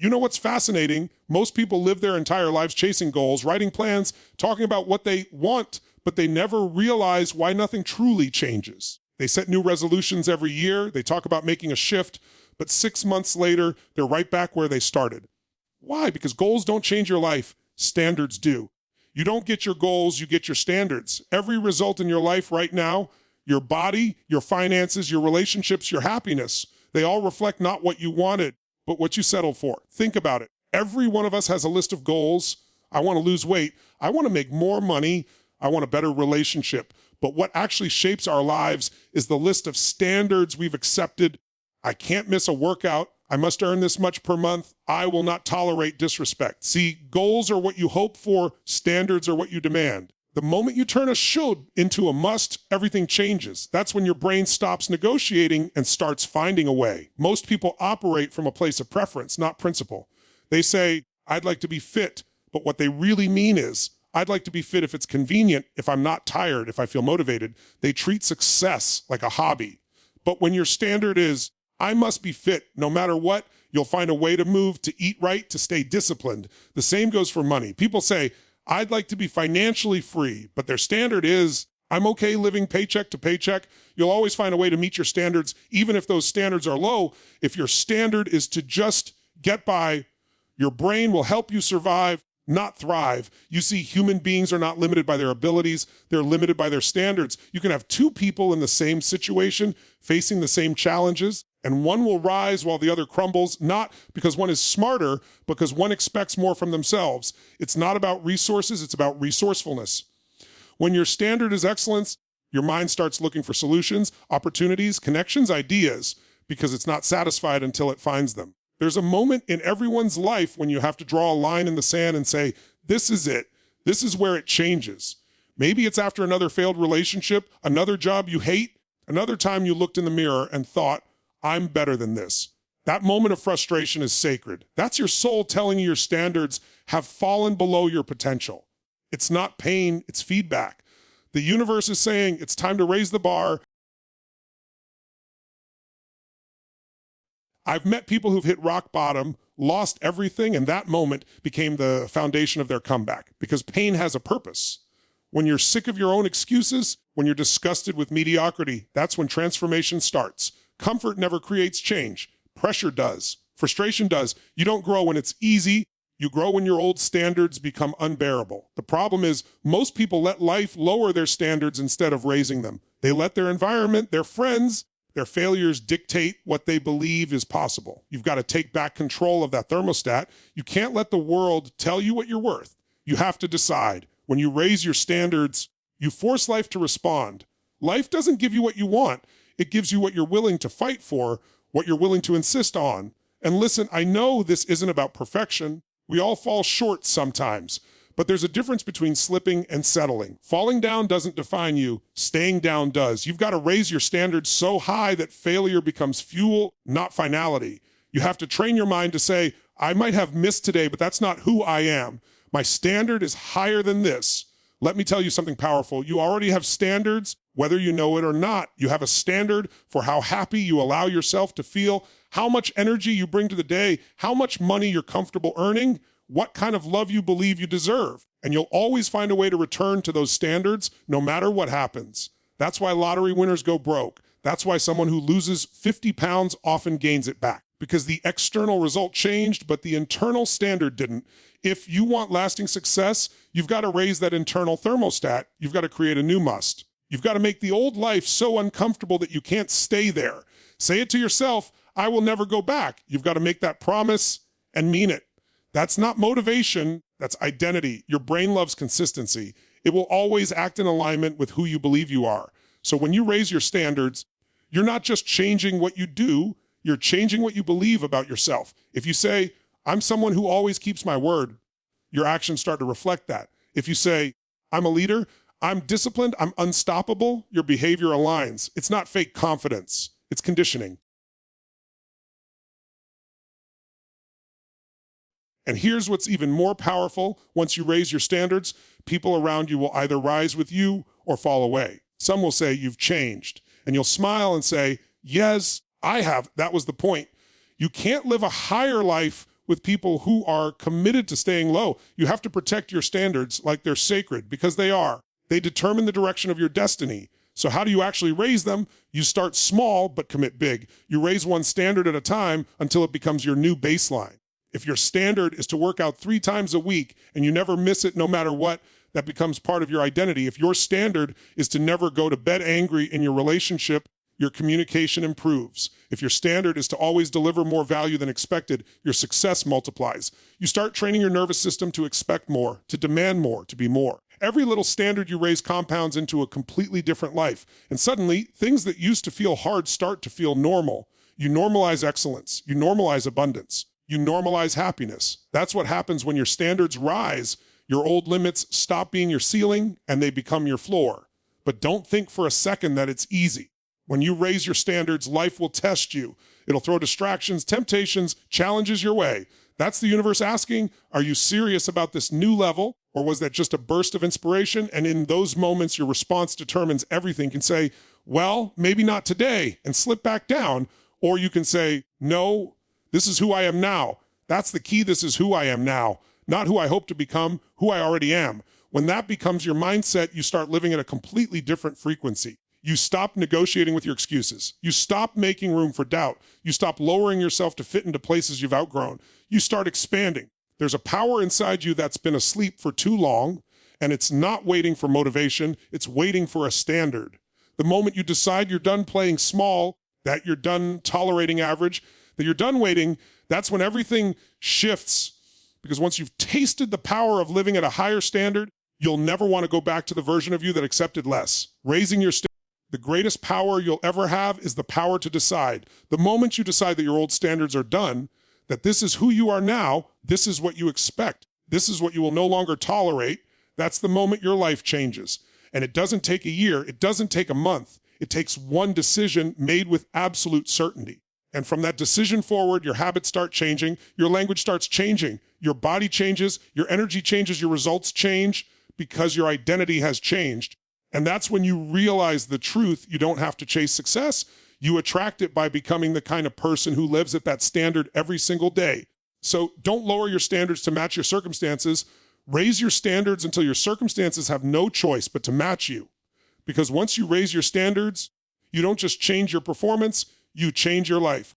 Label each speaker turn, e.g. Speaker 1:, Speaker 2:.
Speaker 1: You know what's fascinating? Most people live their entire lives chasing goals, writing plans, talking about what they want, but they never realize why nothing truly changes. They set new resolutions every year, they talk about making a shift, but 6 months later, they're right back where they started. Why? Because goals don't change your life, standards do. You don't get your goals, you get your standards. Every result in your life right now, your body, your finances, your relationships, your happiness, they all reflect not what you wanted, but what you settled for. Think about it. Every one of us has a list of goals. I want to lose weight. I want to make more money. I want a better relationship. But what actually shapes our lives is the list of standards we've accepted. I can't miss a workout. I must earn this much per month. I will not tolerate disrespect. See, goals are what you hope for. Standards are what you demand. The moment you turn a should into a must, everything changes. That's when your brain stops negotiating and starts finding a way. Most people operate from a place of preference, not principle. They say, I'd like to be fit, but what they really mean is, I'd like to be fit if it's convenient, if I'm not tired, if I feel motivated. They treat success like a hobby. But when your standard is, I must be fit no matter what, you'll find a way to move, to eat right, to stay disciplined. The same goes for money. People say, I'd like to be financially free, but their standard is, I'm okay living paycheck to paycheck. You'll always find a way to meet your standards, even if those standards are low. If your standard is to just get by, your brain will help you survive, not thrive. You see, human beings are not limited by their abilities. They're limited by their standards. You can have two people in the same situation, facing the same challenges, and one will rise while the other crumbles, not because one is smarter, because one expects more from themselves. It's not about resources, it's about resourcefulness. When your standard is excellence, your mind starts looking for solutions, opportunities, connections, ideas, because it's not satisfied until it finds them. There's a moment in everyone's life when you have to draw a line in the sand and say, this is it. This is where it changes. Maybe it's after another failed relationship, another job you hate, another time you looked in the mirror and thought, I'm better than this. That moment of frustration is sacred. That's your soul telling you your standards have fallen below your potential. It's not pain, it's feedback. The universe is saying it's time to raise the bar. I've met people who've hit rock bottom, lost everything, and that moment became the foundation of their comeback, because pain has a purpose. When you're sick of your own excuses, when you're disgusted with mediocrity, that's when transformation starts. Comfort never creates change. Pressure does. Frustration does. You don't grow when it's easy. You grow when your old standards become unbearable. The problem is most people let life lower their standards instead of raising them. They let their environment, their friends, their failures dictate what they believe is possible. You've got to take back control of that thermostat. You can't let the world tell you what you're worth. You have to decide. When you raise your standards, you force life to respond. Life doesn't give you what you want. It gives you what you're willing to fight for, what you're willing to insist on. And listen, I know this isn't about perfection. We all fall short sometimes, but there's a difference between slipping and settling. Falling down doesn't define you. Staying down does. You've got to raise your standards so high that failure becomes fuel, not finality. You have to train your mind to say, I might have missed today, but that's not who I am. My standard is higher than this. Let me tell you something powerful. You already have standards, whether you know it or not. You have a standard for how happy you allow yourself to feel, how much energy you bring to the day, how much money you're comfortable earning, what kind of love you believe you deserve. And you'll always find a way to return to those standards no matter what happens. That's why lottery winners go broke. That's why someone who loses 50 pounds often gains it back, because the external result changed, but the internal standard didn't. If you want lasting success, you've got to raise that internal thermostat. You've got to create a new must. You've got to make the old life so uncomfortable that you can't stay there. Say it to yourself, I will never go back. You've got to make that promise and mean it. That's not motivation, that's identity. Your brain loves consistency. It will always act in alignment with who you believe you are. So when you raise your standards, you're not just changing what you do, you're changing what you believe about yourself. If you say, I'm someone who always keeps my word, your actions start to reflect that. If you say, I'm a leader, I'm disciplined, I'm unstoppable, your behavior aligns. It's not fake confidence, it's conditioning. And here's what's even more powerful. Once you raise your standards, people around you will either rise with you or fall away. Some will say, you've changed. And you'll smile and say, yes, I have. That was the point. You can't live a higher life with people who are committed to staying low. You have to protect your standards like they're sacred, because they are. They determine the direction of your destiny. So how do you actually raise them? You start small, but commit big. You raise one standard at a time until it becomes your new baseline. If your standard is to work out 3 times a week and you never miss it no matter what, that becomes part of your identity. If your standard is to never go to bed angry in your relationship, your communication improves. If your standard is to always deliver more value than expected, your success multiplies. You start training your nervous system to expect more, to demand more, to be more. Every little standard you raise compounds into a completely different life. And suddenly, things that used to feel hard start to feel normal. You normalize excellence. You normalize abundance. You normalize happiness. That's what happens when your standards rise. Your old limits stop being your ceiling and they become your floor. But don't think for a second that it's easy. When you raise your standards, life will test you. It'll throw distractions, temptations, challenges your way. That's the universe asking, are you serious about this new level? Or was that just a burst of inspiration? And in those moments, your response determines everything. You can say, well, maybe not today, and slip back down. Or you can say, no, this is who I am now. That's the key. This is who I am now. Not who I hope to become, who I already am. When that becomes your mindset, you start living at a completely different frequency. You stop negotiating with your excuses. You stop making room for doubt. You stop lowering yourself to fit into places you've outgrown. You start expanding. There's a power inside you that's been asleep for too long, and it's not waiting for motivation. It's waiting for a standard. The moment you decide you're done playing small, that you're done tolerating average, that you're done waiting, that's when everything shifts. Because once you've tasted the power of living at a higher standard, you'll never want to go back to the version of you that accepted less. Raising your standard. The greatest power you'll ever have is the power to decide. The moment you decide that your old standards are done, that this is who you are now, this is what you expect, this is what you will no longer tolerate, that's the moment your life changes. And it doesn't take a year, it doesn't take a month. It takes one decision made with absolute certainty. And from that decision forward, your habits start changing, your language starts changing, your body changes, your energy changes, your results change because your identity has changed. And that's when you realize the truth. You don't have to chase success. You attract it by becoming the kind of person who lives at that standard every single day. So don't lower your standards to match your circumstances. Raise your standards until your circumstances have no choice but to match you. Because once you raise your standards, you don't just change your performance, you change your life.